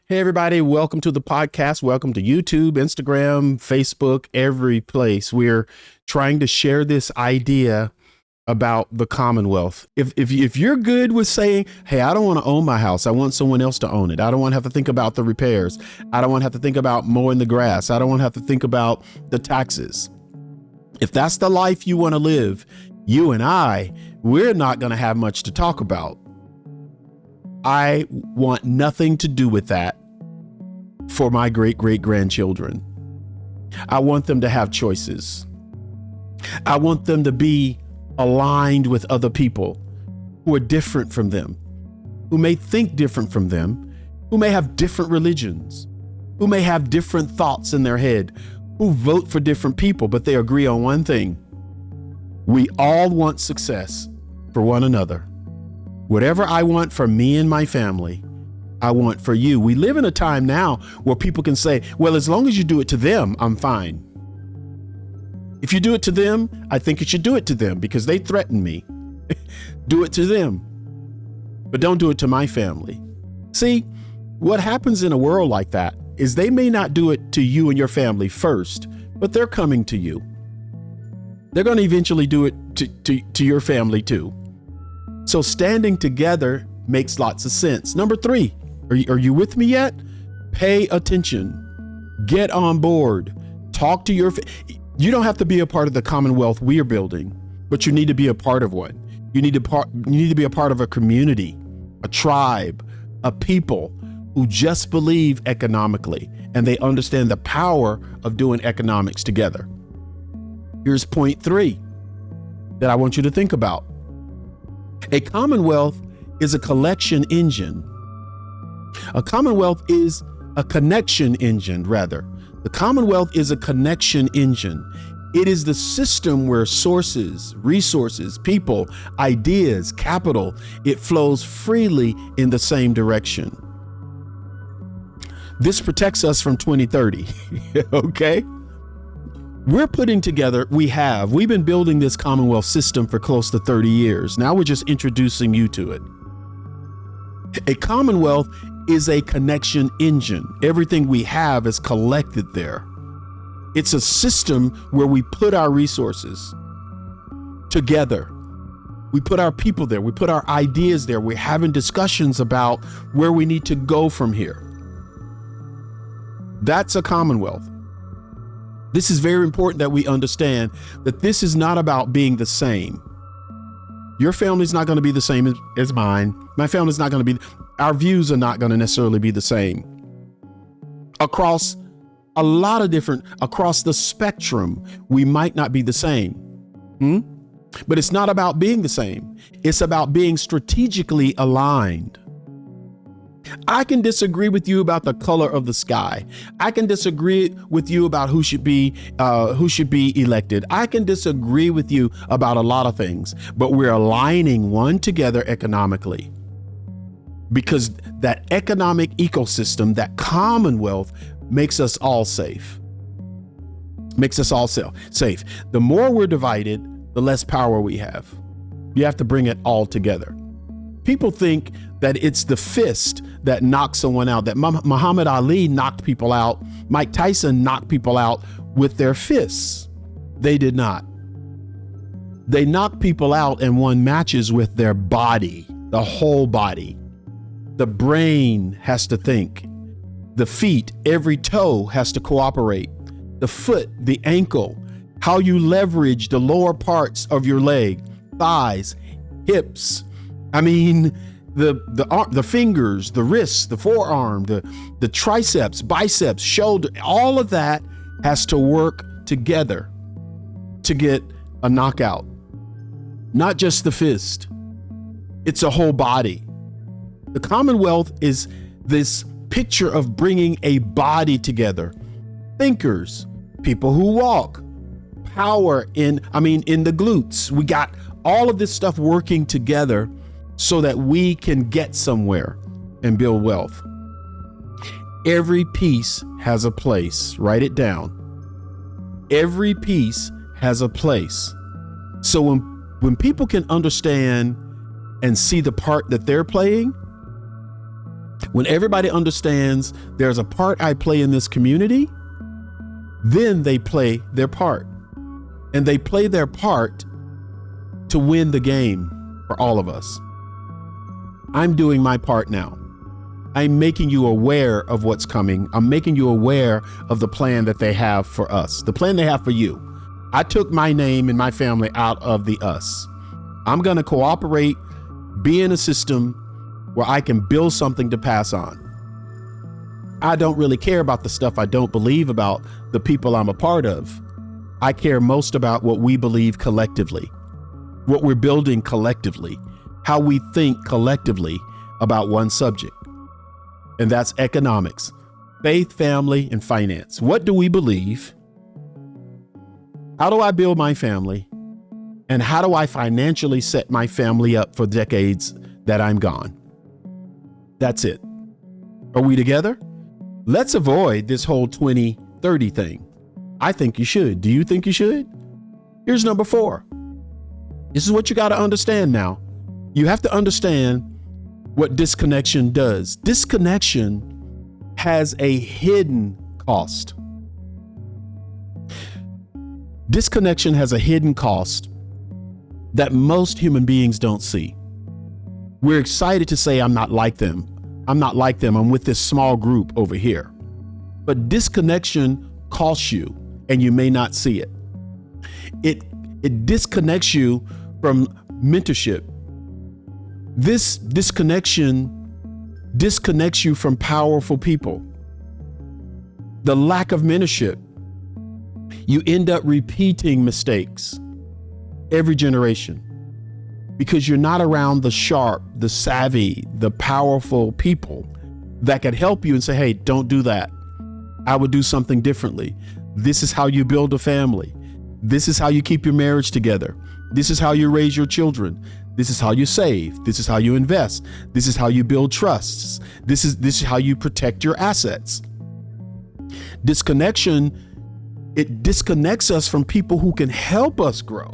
Hey, everybody. Welcome to the podcast. Welcome to YouTube, Instagram, Facebook, every place. We're trying to share this idea about the commonwealth. If you're good with saying, hey, I don't want to own my house. I want someone else to own it. I don't want to have to think about the repairs. I don't want to have to think about mowing the grass. I don't want to have to think about the taxes. If that's the life you want to live, you and we're not going to have much to talk about. I want nothing to do with that for my great-great-grandchildren. I want them to have choices. I want them to be aligned with other people who are different from them, who may think different from them, who may have different religions, who may have different thoughts in their head, who vote for different people, but they agree on one thing. We all want success for one another. Whatever I want for me and my family, I want for you. We live in a time now where people can say, well, as long as you do it to them, I'm fine. If you do it to them, I think you should do it to them because they threaten me. Do it to them, but don't do it to my family. See, what happens in a world like that is they may not do it to you and your family first, but they're coming to you. They're going to eventually do it to your family too. So standing together makes lots of sense. Number 3, are you with me yet? Pay attention. Get on board. Talk to your you don't have to be a part of the commonwealth we are building, but you need to be a part of one. You need to be a part of a community, a tribe, a people who just believe economically and they understand the power of doing economics together. Here's point 3 that I want you to think about. A commonwealth is a collection engine. A commonwealth is a connection engine, rather. The commonwealth is a connection engine. It is the system where sources, resources, people, ideas, capital, it flows freely in the same direction. This protects us from 2030, okay? We've been building this commonwealth system for close to 30 years. Now we're just introducing you to it. A commonwealth is a connection engine. Everything we have is collected there. It's a system where we put our resources together. We put our people there. We put our ideas there. We're having discussions about where we need to go from here. That's a commonwealth. This is very important that we understand that this is not about being the same. Your family's not going to be the same as mine. My family's not going to be, our views are not going to necessarily be the same. Across a lot of across the spectrum, we might not be the same. But it's not about being the same. It's about being strategically aligned. I can disagree with you about the color of the sky. I can disagree with you about who should be elected. I can disagree with you about a lot of things, but we're aligning one together economically because that economic ecosystem, that commonwealth makes us all safe. Makes us all safe. The more we're divided, the less power we have. You have to bring it all together. People think that it's the fist that knocks someone out, that Muhammad Ali knocked people out, Mike Tyson knocked people out with their fists. They did not. They knocked people out and won matches with their body, the whole body. The brain has to think. The feet, every toe has to cooperate. The foot, the ankle, how you leverage the lower parts of your leg, thighs, hips. I mean, the fingers, the wrists, the forearm, the triceps, biceps, shoulder, all of that has to work together to get a knockout. Not just the fist. It's a whole body. The commonwealth is this picture of bringing a body together. Thinkers, people who walk, power in the glutes. We got all of this stuff working together so that we can get somewhere and build wealth. Every piece has a place. Write it down. Every piece has a place. So when people can understand and see the part that they're playing, When everybody understands there's a part I play in this community, then they play their part. And they play their part to win the game for all of us. I'm doing my part now. I'm making you aware of what's coming. I'm making you aware of the plan that they have for us, the plan they have for you. I took my name and my family out of the us. I'm going to cooperate, be in a system where I can build something to pass on. I don't really care about the stuff I don't believe about the people I'm a part of. I care most about what we believe collectively, what we're building collectively, how we think collectively about one subject. And that's economics, faith, family, and finance. What do we believe? How do I build my family? And how do I financially set my family up for decades that I'm gone? That's it. Are we together? Let's avoid this whole 2030 thing. I think you should. Do you think you should? Here's number 4. This is what you got to understand now. You have to understand what disconnection does. Disconnection has a hidden cost. Disconnection has a hidden cost that most human beings don't see. We're excited to say, I'm not like them. I'm not like them. I'm with this small group over here. But disconnection costs you, and you may not see it. It disconnects you from mentorship. This disconnection disconnects you from powerful people. The lack of mentorship, you end up repeating mistakes every generation because you're not around the sharp, the savvy, the powerful people that can help you and say, hey, don't do that. I would do something differently. This is how you build a family. This is how you keep your marriage together. This is how you raise your children. This is how you save. This is how you invest. This is how you build trusts. This is how you protect your assets. Disconnection, it disconnects us from people who can help us grow.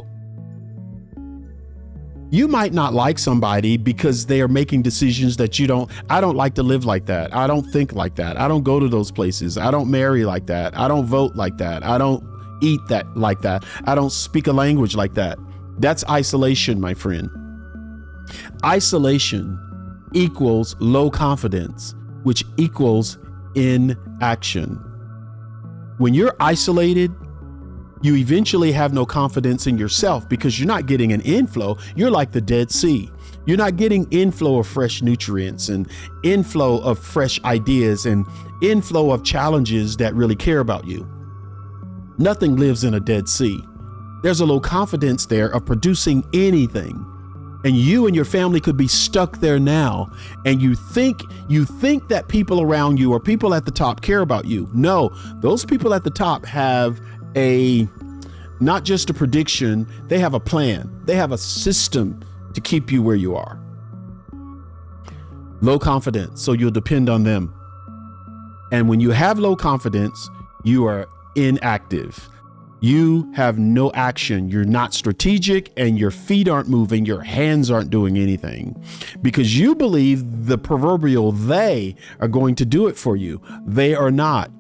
You might not like somebody because they are making decisions that you don't. I don't like to live like that. I don't think like that. I don't go to those places. I don't marry like that. I don't vote like that. I don't eat that like that. I don't speak a language like that. That's isolation, my friend. Isolation equals low confidence, which equals inaction. When you're isolated, you eventually have no confidence in yourself because you're not getting an inflow. You're like the Dead Sea. You're not getting inflow of fresh nutrients and inflow of fresh ideas and inflow of challenges that really care about you. Nothing lives in a Dead Sea. There's a low confidence there of producing anything. And you and your family could be stuck there now. And you think that people around you or people at the top care about you. No, those people at the top have not just a prediction, they have a plan. They have a system to keep you where you are. Low confidence, so you'll depend on them. And when you have low confidence, you are inactive. You have no action. You're not strategic and your feet aren't moving. Your hands aren't doing anything because you believe the proverbial they are going to do it for you. They are not.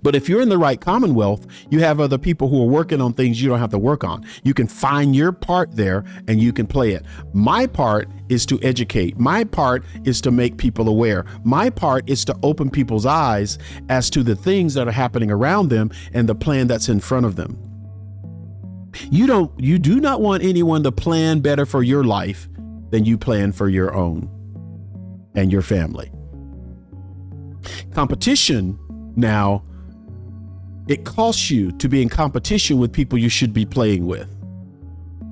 But if you're in the right commonwealth, you have other people who are working on things you don't have to work on. You can find your part there and you can play it. My part is to educate. My part is to make people aware. My part is to open people's eyes as to the things that are happening around them and the plan that's in front of them. You do not want anyone to plan better for your life than you plan for your own and your family. Competition now, it costs you to be in competition with people you should be playing with,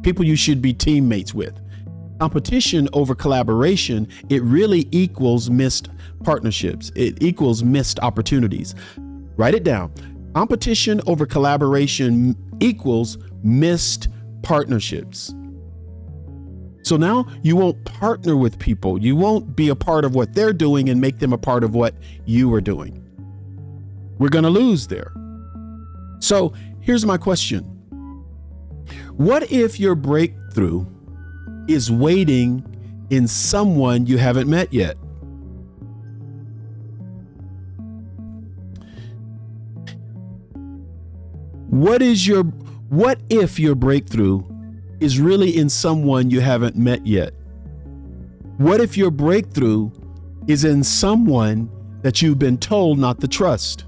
people you should be teammates with. Competition over collaboration, it really equals missed partnerships. It equals missed opportunities. Write it down. Competition over collaboration equals missed partnerships. So now you won't partner with people. You won't be a part of what they're doing and make them a part of what you are doing. We're going to lose there. So here's my question. What if your breakthrough is waiting in someone you haven't met yet? What if your breakthrough is really in someone you haven't met yet? What if your breakthrough is in someone that you've been told not to trust?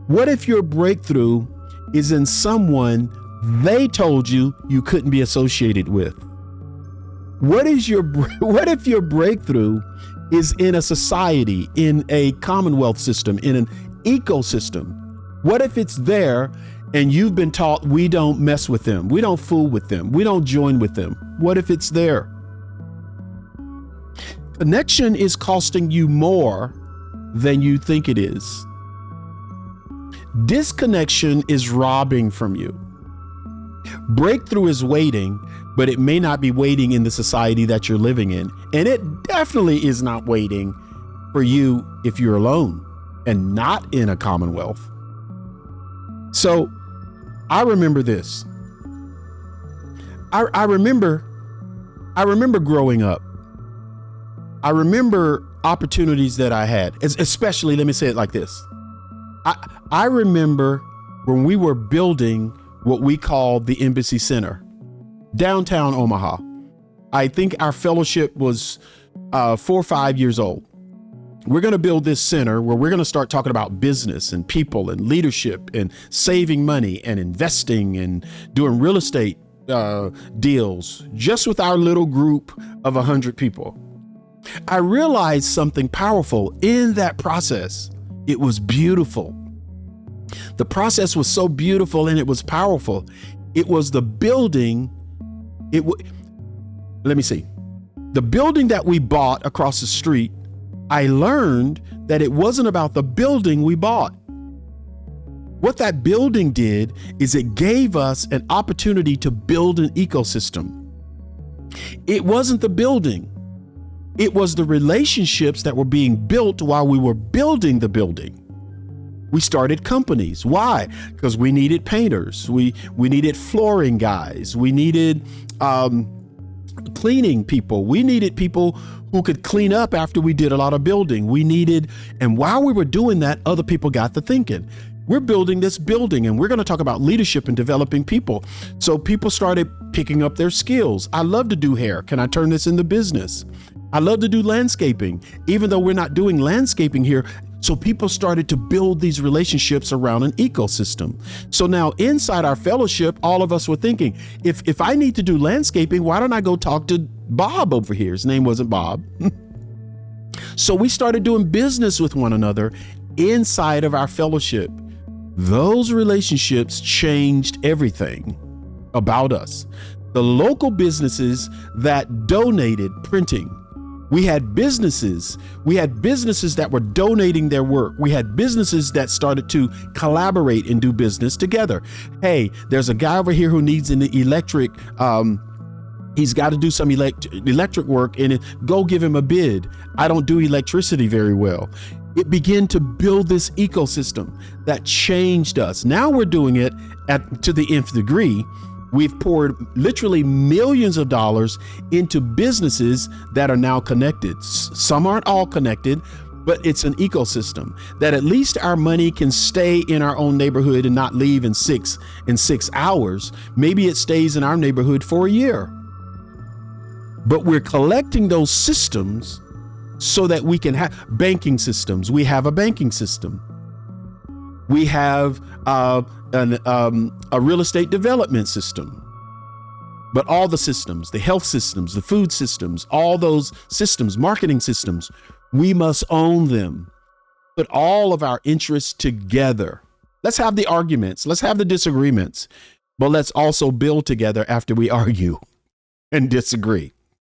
What if your breakthrough is in someone they told you couldn't be associated with? What if your breakthrough is in a society, in a commonwealth system, in an ecosystem? What if it's there and you've been taught we don't mess with them, we don't fool with them, we don't join with them? What if it's there? Connection is costing you more than you think it is. Disconnection is robbing from you. Breakthrough is waiting, but it may not be waiting in the society that you're living in. And it definitely is not waiting for you if you're alone and not in a commonwealth. So I remember this. I remember growing up. I remember opportunities that I had, especially, let me say it like this. I remember when we were building what we called the Embassy Center, downtown Omaha. I think our fellowship was 4 or 5 years old. We're going to build this center where we're going to start talking about business and people and leadership and saving money and investing and doing real estate deals, just with our little group of 100 people. I realized something powerful in that process. It was beautiful. The process was so beautiful and it was powerful. It was the building. Let me see. The building that we bought across the street, I learned that it wasn't about the building we bought. What that building did is it gave us an opportunity to build an ecosystem. It wasn't the building. It was the relationships that were being built while we were building the building. We started companies. Why? Because we needed painters. We needed flooring guys. We needed cleaning people. We needed people who could clean up after we did a lot of building. And while we were doing that, other people got to thinking, we're building this building and we're going to talk about leadership and developing people. So people started picking up their skills. I love to do hair. Can I turn this into business? I love to do landscaping, even though we're not doing landscaping here. So people started to build these relationships around an ecosystem. So now inside our fellowship, all of us were thinking, if I need to do landscaping, why don't I go talk to Bob over here? His name wasn't Bob. So we started doing business with one another inside of our fellowship. Those relationships changed everything about us. The local businesses that donated printing. We had businesses that were donating their work. We had businesses that started to collaborate and do business together. Hey, there's a guy over here who needs an electric, he's got to do some electric work, and go give him a bid. I don't do electricity very well. It began to build this ecosystem that changed us. Now we're doing it to the nth degree. We've poured literally millions of dollars into businesses that are now connected. Some aren't all connected, but it's an ecosystem that at least our money can stay in our own neighborhood and not leave in 6 hours. Maybe it stays in our neighborhood for a year. But we're collecting those systems so that we can have banking systems. We have a banking system. We have a real estate development system. But all the systems, the health systems, the food systems, all those systems, marketing systems, we must own them. Put all of our interests together. Let's have the arguments. Let's have the disagreements. But let's also build together after we argue and disagree.